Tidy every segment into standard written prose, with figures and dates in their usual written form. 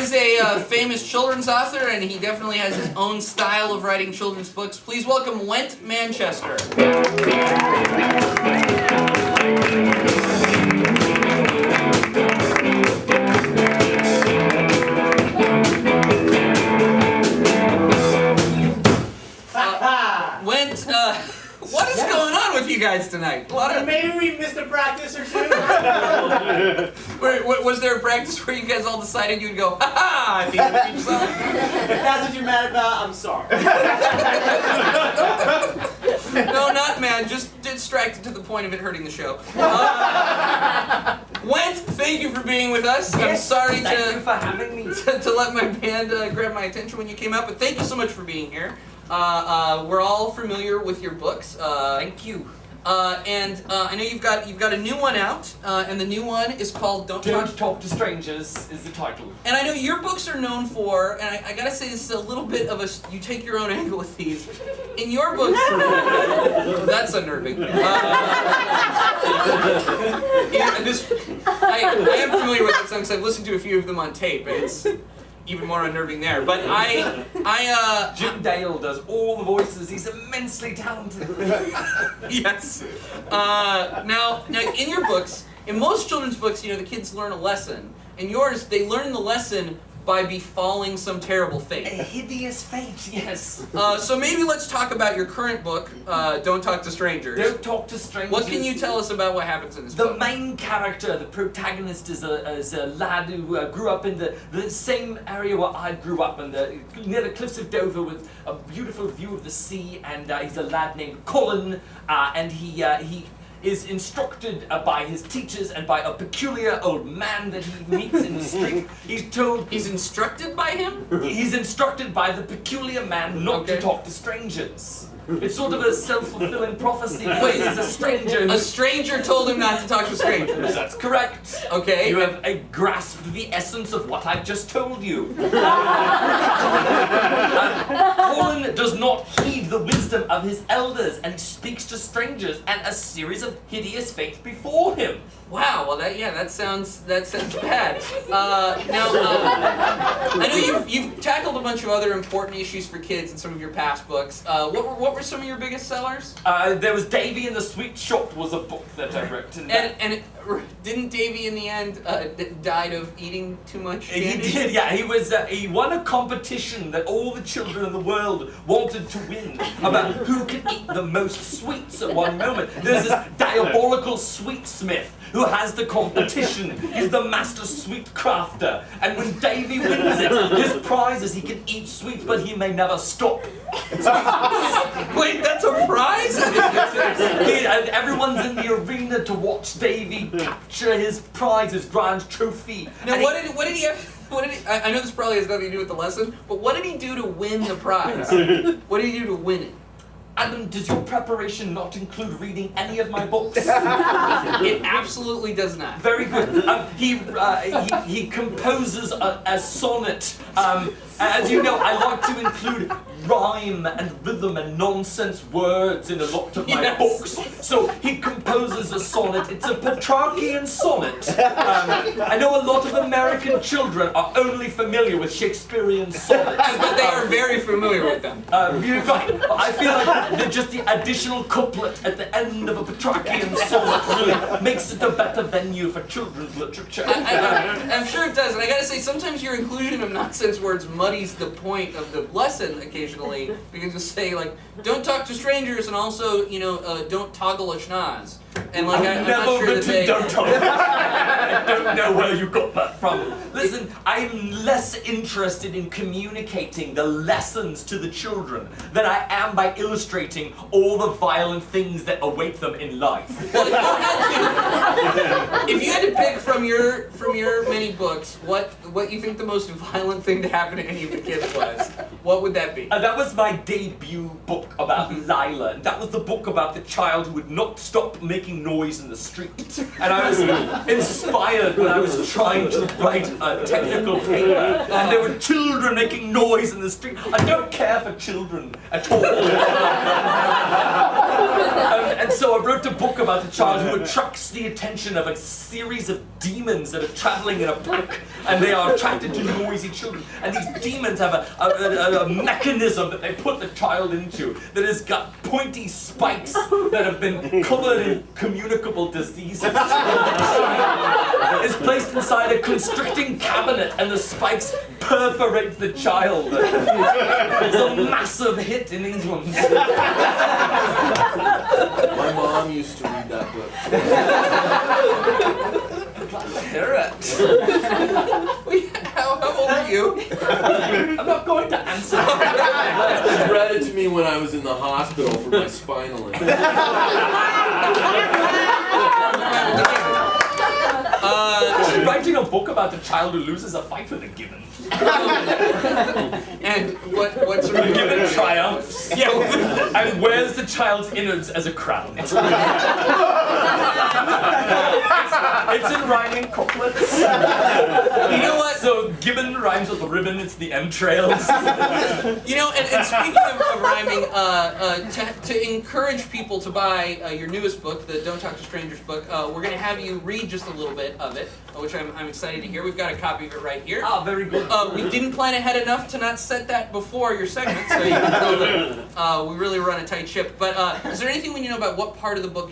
is a famous children's author, and he definitely has his own style of writing children's books. Please welcome Went Manchester. Went, what is going on with you guys tonight? Maybe we missed a practice or two. Was there a practice where you guys all decided you'd go, ha-ha, at the end of each song? If that's what you're mad about, I'm sorry. No, not mad, just distracted to the point of it hurting the show. Went, thank you for being with us. Yes, I'm sorry thank you for having me. to let my band grab my attention when you came out, but thank you so much for being here. We're all familiar with your books. Thank you. And I know you've got a new one out, and the new one is called Don't Talk to Strangers is the title. And I know your books are known for, and I gotta say this is a little bit of you take your own angle with these. In your books, that's unnerving. I am familiar with that song because I've listened to a few of them on tape, and it's even more unnerving there. But Jim Dale does all the voices. He's immensely talented. Yes. Now, in your books, in most children's books, the kids learn a lesson. In yours, they learn the lesson by befalling some terrible fate. A hideous fate, yes. So maybe let's talk about your current book, Don't Talk to Strangers. Don't Talk to Strangers. What can you tell us about what happens in this book? The main character, the protagonist, is a lad who grew up in the same area where I grew up, near the cliffs of Dover, with a beautiful view of the sea. And he's a lad named Colin, and he is instructed by his teachers and by a peculiar old man that he meets in the street. He's instructed by him? He's instructed by the peculiar man not to talk to strangers. It's sort of a self-fulfilling prophecy. Wait, he's a stranger. A stranger told him not to talk to strangers. That's correct. Okay. You have grasped the essence of what I've just told you. Colin does not heed the wisdom of his elders and speaks to strangers and a series of hideous fates before him. Wow. Well, that sounds bad. Now, I know you've tackled a bunch of other important issues for kids in some of your past books. What were some of your biggest sellers? There was Davy and the Sweet Shop was a book that I wrote. Didn't Davy in the end died of eating too much candy? He did, yeah. He won a competition that all the children in the world wanted to win about who could eat the most sweets at one moment. There's this diabolical sweetsmith who has the competition. He's the master sweet crafter. And when Davy wins it, his prize is he can eat sweets, but he may never stop. Wait, that's a prize? Everyone's in the arena to watch Davy capture his prize, his grand trophy. Now, what did he have? I know this probably has nothing to do with the lesson, but what did he do to win the prize? What did he do to win it? Adam, does your preparation not include reading any of my books? It absolutely does not. Very good. He composes a sonnet. As you know, I like to include rhyme and rhythm and nonsense words in a lot of my books. So he composes a sonnet. It's a Petrarchian sonnet. I know a lot of American children are only familiar with Shakespearean sonnets. But they are very familiar with them. You're right. I feel like just the additional couplet at the end of a Petrarchian sonnet really makes it a better venue for children's literature. I'm sure it does, and I gotta say, sometimes your inclusion of nonsense words muddies the point of the lesson occasionally, because you say, like, don't talk to strangers, and also, don't toggle a schnoz. And like, I'm not sure that they... Don't talk. I don't know where you got that from. Listen, I'm less interested in communicating the lessons to the children than I am by illustrating all the violent things that await them in life. Well, if you had to pick from your many books, what you think the most violent thing to happen to any of the kids was, what would that be? That was my debut book about Lila. That was the book about the child who would not stop making noise in the street. And I was inspired when I was trying to write a technical paper. And there were children making noise in the street. I don't care for children at all. And And so I wrote a book about a child who attracts the attention of a series of demons that are traveling in a pack, and they are attracted to noisy children. And these demons have a mechanism that they put the child into that has got pointy spikes that have been covered in communicable diseases. It's placed inside a constricting cabinet, and the spikes perforate the child. It's a massive hit in England. My mom used to read that book. Hear it. How old are you? I'm not going to answer. She read it to me when I was in the hospital for my spinal injury. She's writing a book about a child who loses a fight with a gibbon. And what sort of Gibbon triumphs. Yeah. And wears the child's innards as a crown. It's in rhyming couplets. You know what? So gibbon rhymes with ribbon, it's the entrails. You know, and speaking of rhyming, to encourage people to buy your newest book, the Don't Talk to Strangers book, we're going to have you read just a little bit of it, which I'm excited to hear. We've got a copy of it right here. Ah, very good. We didn't plan ahead enough to not set that before your segment, so you can tell that we really run a tight ship. But is there anything we need to know about what part of the book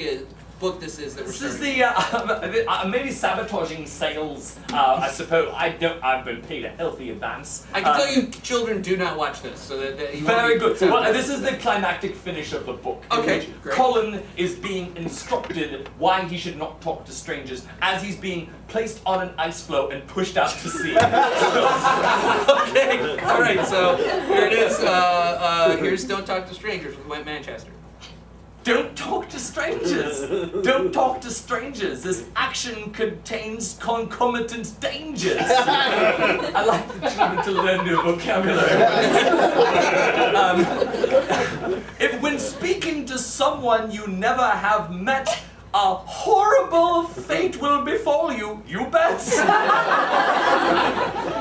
this is that we're This is starting? the maybe sabotaging sales. I suppose I've been paid a healthy advance. I can tell you, children do not watch this, so that you won't Very be- good. Well, this is the climactic finish of the book. in Okay, which great. Colin is being instructed why he should not talk to strangers as he's being placed on an ice floe and pushed out to sea. Okay, all right. So here it is. Here's "Don't Talk to Strangers" with Went Manchester. Don't talk to strangers. Don't talk to strangers. This action contains concomitant dangers. I like the children to learn new vocabulary. If when speaking to someone you never have met, a horrible fate will befall you, you bet.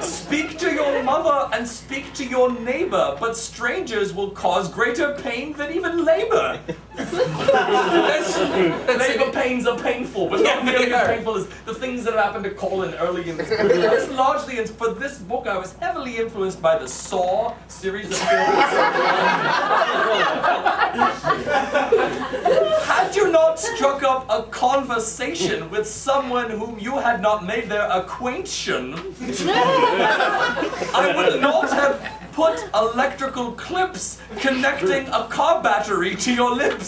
Speak to your mother and speak to your neighbor, but strangers will cause greater pain than even labor. Labor pains are painful, but not nearly as painful as the things that have happened to Colin early in this book. It's largely, for this book, I was heavily influenced by the Saw series of films. Had you not struck up a conversation with someone whom you had not made their acquaintance, I would not have put electrical clips connecting a car battery to your lips.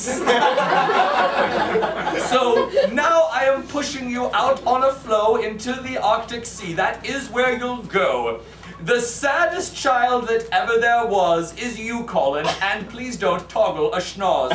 So now I am pushing you out on a floe into the Arctic Sea. That is where you'll go. The saddest child that ever there was is you, Colin, and please don't toggle a schnoz.